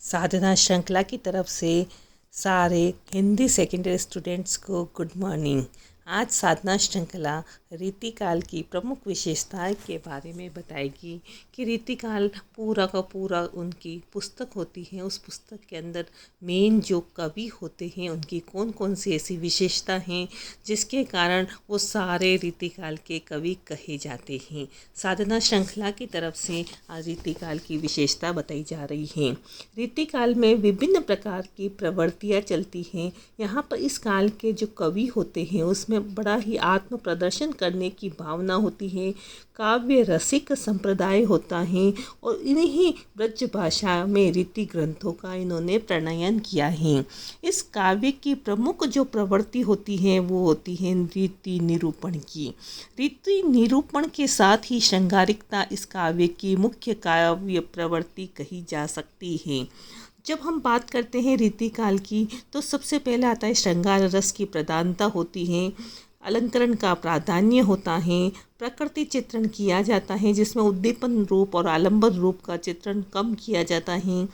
साधना श्रृंखला की तरफ से सारे हिंदी सेकेंडरी स्टूडेंट्स को गुड मॉर्निंग। आज साधना श्रृंखला रीतिकाल की प्रमुख विशेषताएं के बारे में बताएगी कि रीतिकाल पूरा का पूरा उनकी पुस्तक होती है। उस पुस्तक के अंदर मेन जो कवि होते हैं उनकी कौन कौन सी ऐसी विशेषता हैं जिसके कारण वो सारे रीतिकाल के कवि कहे जाते हैं। साधना श्रृंखला की तरफ से आज रीतिकाल की विशेषता बताई जा रही है। रीतिकाल में विभिन्न प्रकार की प्रवृत्तियाँ चलती हैं। यहाँ पर इस काल के जो कवि होते हैं उसमें बड़ा ही आत्म प्रदर्शन करने की भावना होती है। काव्य रसिक संप्रदाय होता है और इन्हीं ब्रज भाषा में रीति ग्रंथों का इन्होंने प्रणयन किया है। इस काव्य की प्रमुख जो प्रवृत्ति होती है वो होती है रीति निरूपण की। रीति निरूपण के साथ ही श्रृंगारिकता इस काव्य की मुख्य काव्य प्रवृत्ति कही जा सकती है। जब हम बात करते हैं रीतिकाल की तो सबसे पहले आता है श्रृंगार रस की प्रधानता होती है, अलंकरण का प्राधान्य होता है, प्रकृति चित्रण किया जाता है जिसमें उद्दीपन रूप और आलंबन रूप का चित्रण कम किया जाता है,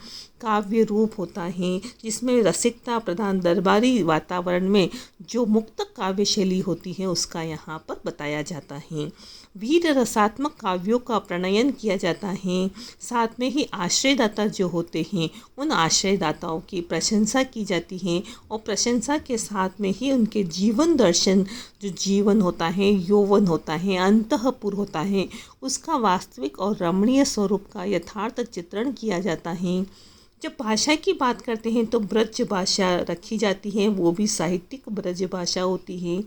काव्य रूप होता है जिसमें रसिकता प्रधान दरबारी वातावरण में जो मुक्तक काव्य शैली होती है उसका यहाँ पर बताया जाता है। वीर रसात्मक काव्यों का प्रणयन किया जाता है। साथ में ही आश्रयदाता जो होते हैं उन आश्रयदाताओं की प्रशंसा की जाती है और प्रशंसा के साथ में ही उनके जीवन दर्शन जो जीवन होता है, यौवन होता है, अंतःपुर होता है, उसका वास्तविक और रमणीय स्वरूप का यथार्थ चित्रण किया जाता है। जब भाषा की बात करते हैं तो ब्रज भाषा रखी जाती है, वो भी साहित्यिक ब्रज भाषा होती है।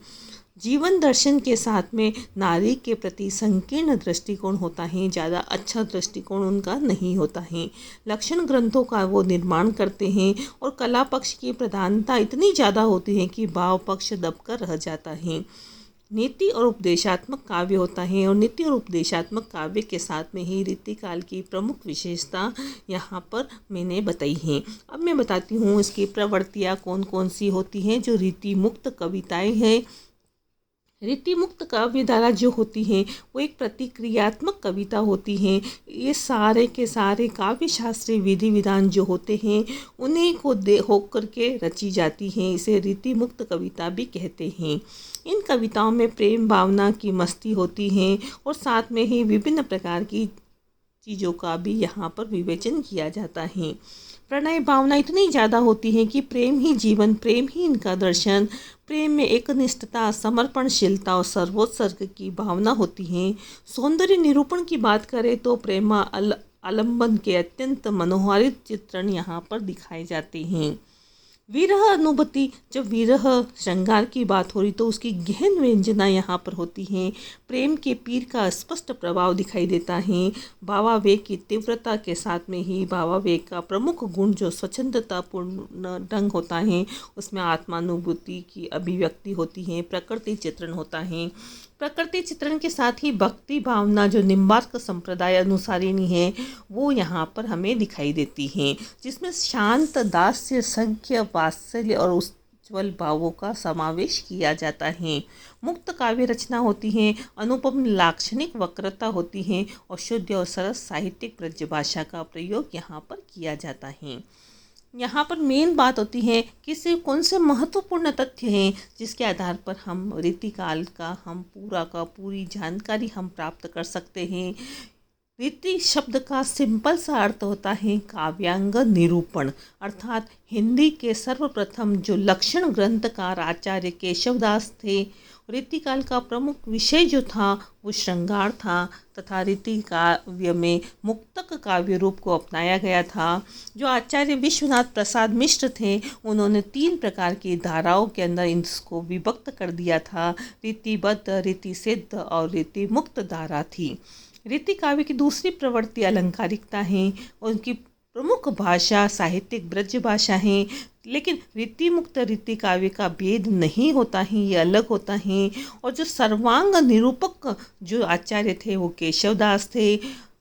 जीवन दर्शन के साथ में नारी के प्रति संकीर्ण दृष्टिकोण होता है, ज़्यादा अच्छा दृष्टिकोण उनका नहीं होता है। लक्षण ग्रंथों का वो निर्माण करते हैं और कला पक्ष की प्रधानता इतनी ज़्यादा होती है कि भाव पक्ष दबकर रह जाता है। नीति और उपदेशात्मक काव्य होता है और नीति और उपदेशात्मक काव्य के साथ में ही रीतिकाल की प्रमुख विशेषता यहाँ पर मैंने बताई है। अब मैं बताती हूँ इसकी प्रवृत्तियाँ कौन कौन सी होती हैं। जो रीति मुक्त कविताएँ हैं, रीति मुक्त काव्य धारा जो होती है वो एक प्रतिक्रियात्मक कविता होती है। ये सारे के सारे काव्य शास्त्रीय विधि विधान जो होते हैं उन्हीं को दे होकर के रची जाती हैं। इसे रीति मुक्त कविता भी कहते हैं। इन कविताओं में प्रेम भावना की मस्ती होती है और साथ में ही विभिन्न प्रकार की चीज़ों का भी यहाँ पर विवेचन किया जाता है। प्रणय भावना इतनी ज़्यादा होती है कि प्रेम ही जीवन, प्रेम ही इनका दर्शन, प्रेम में एकनिष्ठता, समर्पणशीलता और सर्वोत्सर्ग की भावना होती है। सौंदर्य निरूपण की बात करें तो प्रेमा आलंबन के अत्यंत मनोहारित चित्रण यहाँ पर दिखाए जाते हैं। विरह अनुभूति, जब विरह श्रृंगार की बात हो रही तो उसकी गहन व्यंजना यहाँ पर होती है। प्रेम के पीर का स्पष्ट प्रभाव दिखाई देता है। भावावेग की तीव्रता के साथ में ही भावावेग का प्रमुख गुण जो स्वच्छंदतापूर्ण ढंग होता है उसमें आत्मानुभूति की अभिव्यक्ति होती है। प्रकृति चित्रण होता है। प्रकृति चित्रण के साथ ही भक्ति भावना जो निम्बार्क संप्रदाय अनुसारिणी है वो यहाँ पर हमें दिखाई देती है, जिसमें शांत दास्य संख्य वात्सल्य और उज्ज्वल भावों का समावेश किया जाता है। मुक्त काव्य रचना होती है, अनुपम लाक्षणिक वक्रता होती है और शुद्ध और सरस साहित्यिक ब्रज भाषा का प्रयोग यहाँ पर किया जाता है। यहाँ पर मेन बात होती है कि सिर्फ कौन से महत्वपूर्ण तथ्य हैं जिसके आधार पर हम रीतिकाल का हम पूरी जानकारी हम प्राप्त कर सकते हैं। रीति शब्द का सिंपल सा अर्थ होता है काव्यांग निरूपण, अर्थात हिंदी के सर्वप्रथम जो लक्षण ग्रंथकार आचार्य केशवदास थे। रीतिकाल का प्रमुख विषय जो था वो श्रृंगार था तथा रीति काव्य में मुक्तक काव्य रूप को अपनाया गया था। जो आचार्य विश्वनाथ प्रसाद मिश्र थे उन्होंने 3 प्रकार की धाराओं के अंदर इसको विभक्त कर दिया था। रीतिबद्ध, रीति सिद्ध और रीति मुक्त धारा थी। रीति काव्य की दूसरी प्रवृत्ति अलंकारिकता है। उनकी प्रमुख भाषा साहित्यिक ब्रज भाषा है, लेकिन रीति मुक्त रीति काव्य का भेद नहीं होता है, ये अलग होता है। और जो सर्वांग निरूपक जो आचार्य थे वो केशवदास थे।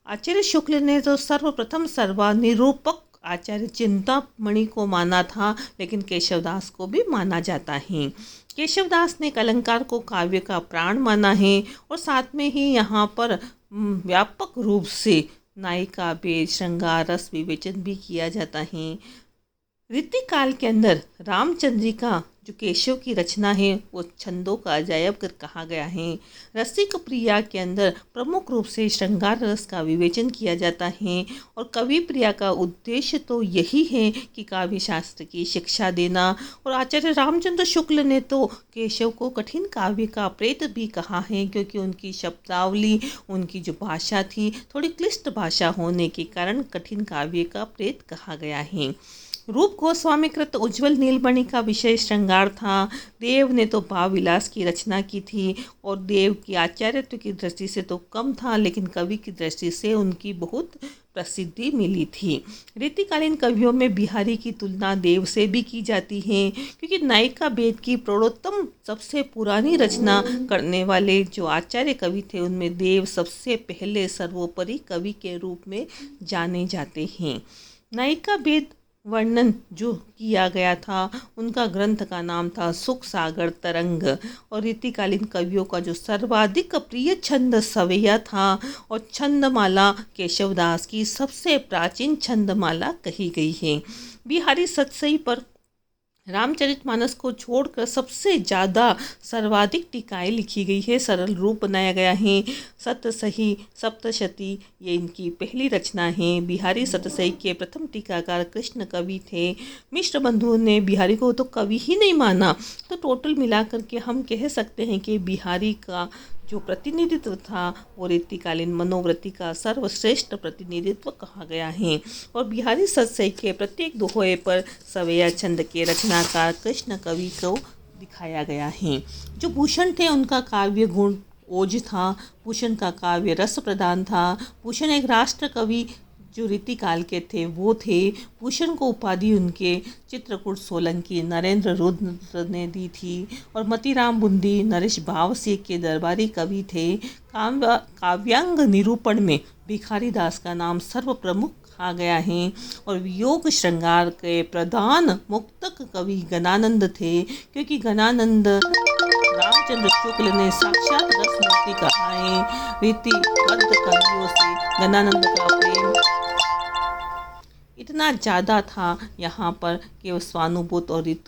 आचार्य शुक्ल ने तो सर्वप्रथम सर्वानिरूपक आचार्य चिंतामणि को माना था, लेकिन केशवदास को भी माना जाता है। केशवदास ने अलंकार को काव्य का प्राण माना है और साथ में ही यहाँ पर व्यापक रूप से नायिका भेद, श्रृंगार, रस विवेचन भी किया जाता है। ऋतिकाल के अंदर रामचंद्रिका जो केशव की रचना है वो छंदों का अजायब कर कहा गया है। रसिक प्रिया के अंदर प्रमुख रूप से श्रृंगार रस का विवेचन किया जाता है और कवि प्रिया का उद्देश्य तो यही है कि काव्य शास्त्र की शिक्षा देना। और आचार्य रामचंद्र शुक्ल ने तो केशव को कठिन काव्य का प्रेत भी कहा है, क्योंकि उनकी शब्दावली, उनकी जो भाषा थी थोड़ी क्लिष्ट भाषा होने के कारण कठिन काव्य का प्रेत कहा गया है। रूप गोस्वामी कृत उज्ज्वल नीलमणि का विषय श्रृंगार था। देव ने तो भाव विलास की रचना की थी और देव की आचार्यत्व की दृष्टि से तो कम था, लेकिन कवि की दृष्टि से उनकी बहुत प्रसिद्धि मिली थी। रीतिकालीन कवियों में बिहारी की तुलना देव से भी की जाती है, क्योंकि नायिका भेद की प्रौढ़ोत्तम सबसे पुरानी रचना करने वाले जो आचार्य कवि थे उनमें देव सबसे पहले सर्वोपरि कवि के रूप में जाने जाते हैं। नायिका भेद वर्णन जो किया गया था उनका ग्रंथ का नाम था सुख सागर तरंग। और रीतिकालीन कवियों का जो सर्वाधिक प्रिय छंद सवैया था और छंदमाला केशवदास की सबसे प्राचीन छंदमाला कही गई है। बिहारी सतसई पर रामचरितमानस को छोड़कर सबसे ज़्यादा सर्वाधिक टीकाएँ लिखी गई है, सरल रूप बनाया गया है। सतसही सप्तशती ये इनकी पहली रचना है। बिहारी सतसई के प्रथम टीकाकार कृष्ण कवि थे। मिश्र बंधु ने बिहारी को तो कवि ही नहीं माना, तो टोटल मिलाकर के हम कह सकते हैं कि बिहारी का जो प्रतिनिधित्व था वो रीतिकालीन मनोवृत्ति का सर्वश्रेष्ठ प्रतिनिधित्व कहा गया है। और बिहारी सतसई के प्रत्येक दोहे पर सवैया छंद के रचनाकार कृष्ण कवि को दिखाया गया है। जो भूषण थे उनका काव्य गुण ओज था। भूषण का काव्य रस प्रधान था। भूषण एक राष्ट्र कवि जो रीतिकाल के थे वो थे। भूषण को उपाधि उनके चित्रकूट सोलंकी नरेंद्र रुद्र ने दी थी और मतीराम बुंदी नरेश भाव सिंह के दरबारी कवि थे। काव्यांग निरूपण में भिखारी दास का नाम सर्व प्रमुख आ गया है। और योग श्रृंगार के प्रधान मुक्तक कवि गणानंद थे, क्योंकि गणानंद रामचंद्र शुक्ल ने साक्षात रसमूर्ति कहा है। रीतिबद्ध कवियों से गणानंद का प्रेम इतना ज़्यादा था यहाँ पर कि वो स्वानुभूत और ऋतु